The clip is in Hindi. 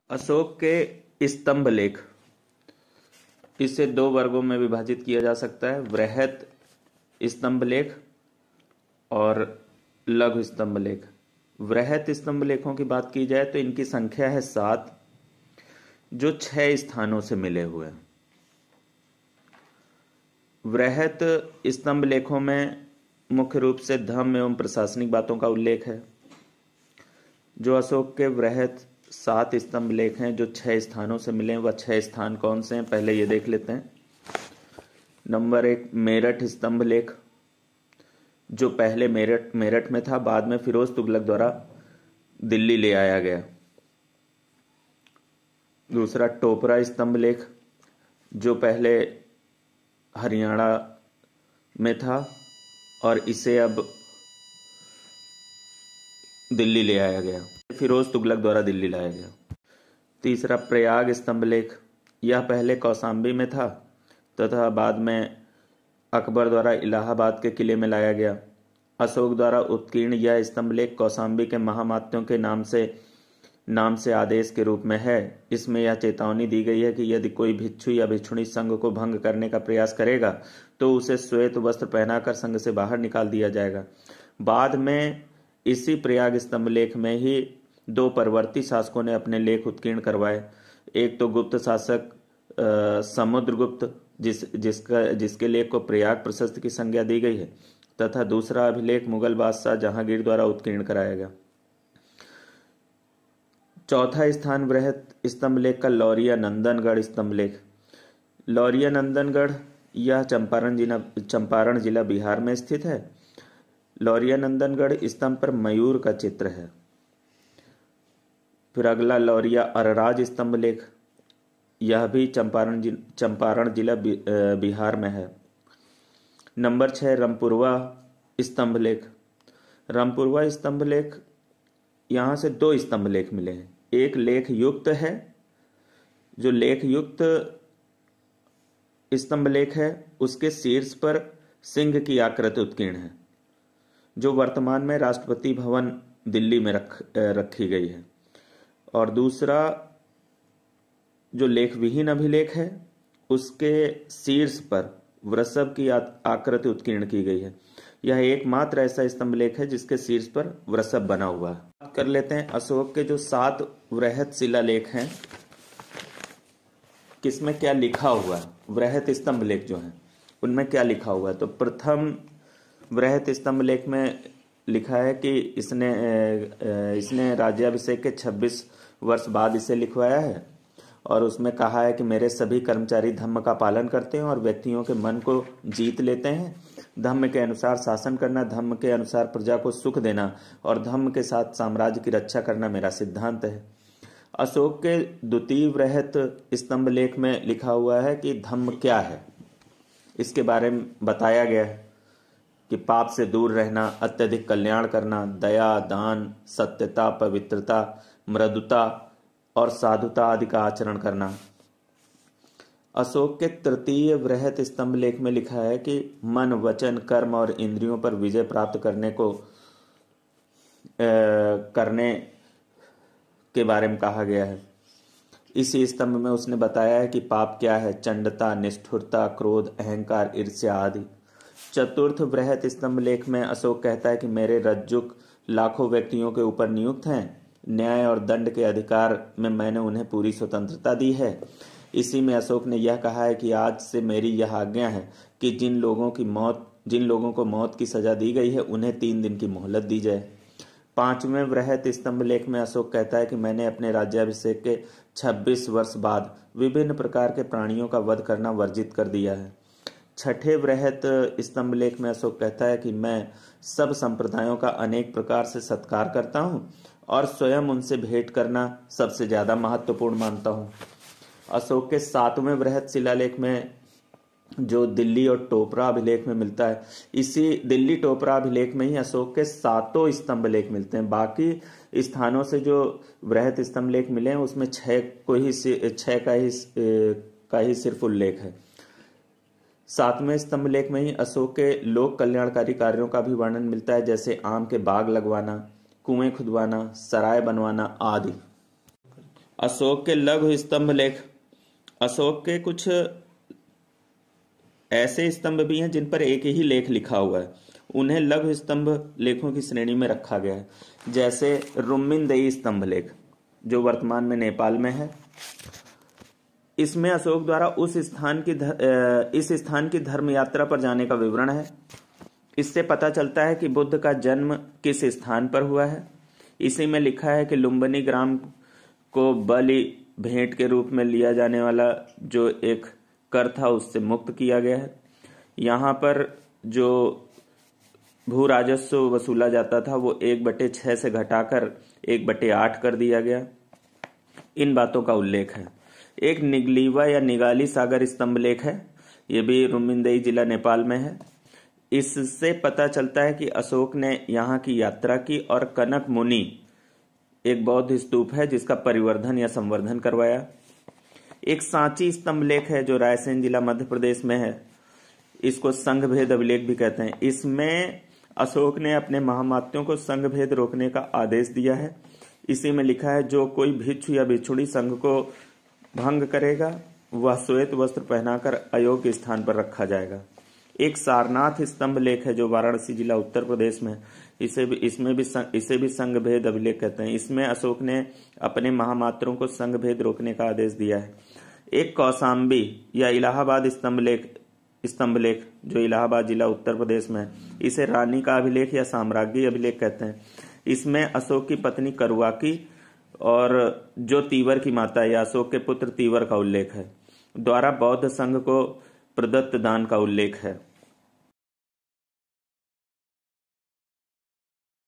अशोक के स्तंभ लेख, इसे दो वर्गों में विभाजित किया जा सकता है, वृहत स्तंभ लेख और लघु स्तंभ लेख। वृहत स्तंभ लेखों की बात की जाए तो इनकी संख्या है 7, जो 6 स्थानों से मिले हुए हैं। वृहत स्तंभ लेखों में मुख्य रूप से धर्म एवं प्रशासनिक बातों का उल्लेख है। जो अशोक के वृहत 7 स्तंभ लेख हैं जो 6 स्थानों से मिले हैं, वह 6 स्थान कौन से हैं पहले ये देख लेते हैं। नंबर 1, मेरठ स्तंभ लेख, जो पहले मेरठ में था, बाद में फिरोज तुगलक द्वारा दिल्ली ले आया गया। दूसरा, टोपरा स्तंभ लेख, जो पहले हरियाणा में था और इसे अब दिल्ली ले आया गया, फिरोज तुगलक द्वारा दिल्ली लाया गया। तीसरा, प्रयाग स्तंभ लेख, यह पहले कौशाम्बी में था तथा बाद में अकबर द्वारा इलाहाबाद के किले में लाया गया। अशोक द्वारा उत्कीर्ण यह स्तंभ लेख कौशाम्बी के महामात्यों के नाम से आदेश के रूप में है। इसमें यह चेतावनी दी गई है कि यदि कोई भिक्षु या भिक्षुणी संघ को भंग करने का प्रयास करेगा तो उसे श्वेत वस्त्र पहनाकर संघ से बाहर निकाल दिया जाएगा। बाद में इसी प्रयाग स्तंभ लेख में ही 2 परवर्ती शासकों ने अपने लेख उत्कीर्ण करवाए। एक तो गुप्त शासक समुद्रगुप्त, जिसके लेख को प्रयाग प्रशस्ति की संज्ञा दी गई है, तथा दूसरा अभिलेख मुगल बादशाह जहांगीर द्वारा उत्कीर्ण कराया गया। चौथा स्थान वृहत स्तंभ लेख का लौरिया नंदनगढ़ स्तंभ लेख। लौरिया नंदनगढ़ यह चंपारण जिला बिहार में स्थित है। लौरिया नंदनगढ़ स्तंभ पर मयूर का चित्र है। फिर अगला, लौरिया अरराज स्तंभ लेख, यह भी चंपारण जिला बिहार में है। नंबर 6, रामपुरवा स्तंभ लेख। रामपुरवा स्तंभ लेख, यहां से 2 स्तंभ लेख मिले हैं। एक लेख युक्त है, जो लेख युक्त स्तंभ लेख है उसके शीर्ष पर सिंह की आकृति उत्कीर्ण है, जो वर्तमान में राष्ट्रपति भवन दिल्ली में रखी गई है। और दूसरा, जो लेख विहीन अभिलेख है उसके शीर्ष पर वृषभ की आकृति उत्कीर्ण की गई है। यह एकमात्र ऐसा स्तंभ लेख है जिसके शीर्ष पर वृषभ बना हुआ है। बात कर लेते हैं अशोक के जो 7 वृहत शिलालेख हैं, किसमें क्या लिखा हुआ है। वृहत स्तंभ लेख जो हैं उनमें क्या लिखा हुआ है, तो प्रथम वृहत स्तंभ लेख में लिखा है कि इसने राज्याभिषेक के 26 वर्ष बाद इसे लिखवाया है, और उसमें कहा है कि मेरे सभी कर्मचारी धम्म का पालन करते हैं और व्यक्तियों के मन को जीत लेते हैं। धम्म के अनुसार शासन करना, धम्म के अनुसार प्रजा को सुख देना और धम्म के साथ साम्राज्य की रक्षा करना मेरा सिद्धांत है। अशोक के द्वितीय वृहत स्तंभ लेख में लिखा हुआ है कि धम्म क्या है, इसके बारे में बताया गया है कि पाप से दूर रहना, अत्यधिक कल्याण करना, दया, दान, सत्यता, पवित्रता, मृदुता और साधुता आदि का आचरण करना। अशोक के तृतीय वृहत स्तंभ लेख में लिखा है कि मन, वचन, कर्म और इंद्रियों पर विजय प्राप्त करने के बारे में कहा गया है। इसी स्तंभ में उसने बताया है कि पाप क्या है, चंडता, निष्ठुरता, क्रोध, अहंकार, ईर्ष्या आदि। चतुर्थ वृहत स्तंभ लेख में अशोक कहता है कि मेरे रज्जुक लाखों व्यक्तियों के ऊपर नियुक्त हैं। न्याय और दंड के अधिकार में मैंने उन्हें पूरी स्वतंत्रता दी है। इसी में अशोक ने यह कहा है कि आज से मेरी यह आज्ञा है कि जिन लोगों को मौत की सजा दी गई है उन्हें 3 दिन की मोहलत दी जाए। 5वें वृहत स्तंभ लेख में अशोक कहता है कि मैंने अपने राज्याभिषेक के 26 वर्ष बाद विभिन्न प्रकार के प्राणियों का वध करना वर्जित कर दिया है। 6ठे वृहत स्तंभ लेख में अशोक कहता है कि मैं सब संप्रदायों का अनेक प्रकार से सत्कार करता हूं और स्वयं उनसे भेंट करना सबसे ज्यादा महत्वपूर्ण मानता हूं। अशोक के 7वें वृहत शिलालेख में, जो दिल्ली और टोपरा अभिलेख में मिलता है, इसी दिल्ली टोपरा अभिलेख में ही अशोक के 7 स्तंभ लेख मिलते हैं। बाकी स्थानों से जो वृहत स्तंभ लेख मिले हैं उसमें 6 का ही सिर्फ उल्लेख है। 7वें स्तंभ लेख में ही अशोक के लोक कल्याणकारी कार्यों का भी वर्णन मिलता है, जैसे आम के बाग लगवाना, कुएं खुदवाना, सराय बनवाना आदि। अशोक के लघु स्तंभ लेख। अशोक के कुछ ऐसे स्तंभ भी हैं जिन पर एक ही लेख लिखा हुआ है, उन्हें लघु स्तंभ लेखों की श्रेणी में रखा गया है। जैसे रुम्मिनदेई स्तंभ लेख जो वर्तमान में नेपाल में है। इसमें अशोक द्वारा इस स्थान की धर्म यात्रा पर जाने का विवरण है। इससे पता चलता है कि बुद्ध का जन्म किस स्थान पर हुआ है। इसी में लिखा है कि लुम्बिनी ग्राम को बलि भेंट के रूप में लिया जाने वाला जो एक कर था उससे मुक्त किया गया है। यहाँ पर जो भू राजस्व वसूला जाता था वो 1/6 से घटाकर 1/8 कर दिया गया। इन बातों का उल्लेख है। एक निगलीवा या निगाली सागर स्तंभ लेख है, ये भी रुम्मिनदेई जिला नेपाल में है। इससे पता चलता है कि अशोक ने यहाँ की यात्रा की और कनक मुनि एक बौद्ध स्तूप है जिसका परिवर्धन या संवर्धन करवाया। एक सांची स्तंभ लेख है जो रायसेन जिला मध्य प्रदेश में है। इसको संघ भेद अभिलेख भी कहते हैं। इसमें अशोक ने अपने महामात्यों को संघ भेद रोकने का आदेश दिया है। इसी में लिखा है जो कोई भिक्षु या भिक्षुणी संघ को भंग करेगा वह श्वेत वस्त्र पहनाकर अयोग्य स्थान पर रखा जाएगा। एक सारनाथ स्तंभ लेख है जो वाराणसी जिला उत्तर प्रदेश में। इसे भी संघ भेद अभिलेख कहते हैं। इसमें अशोक ने अपने महामात्रों को संघ भेद रोकने का आदेश दिया है। एक कौसाम्बी या इलाहाबाद स्तंभ लेख जो इलाहाबाद जिला उत्तर प्रदेश में है। इसे रानी का अभिलेख या साम्राज्ञी अभिलेख कहते हैं। इसमें अशोक की पत्नी करुआकी और जो तीवर की माता या अशोक के पुत्र तीवर का उल्लेख है। द्वारा बौद्ध संघ को प्रदत्त दान का उल्लेख है।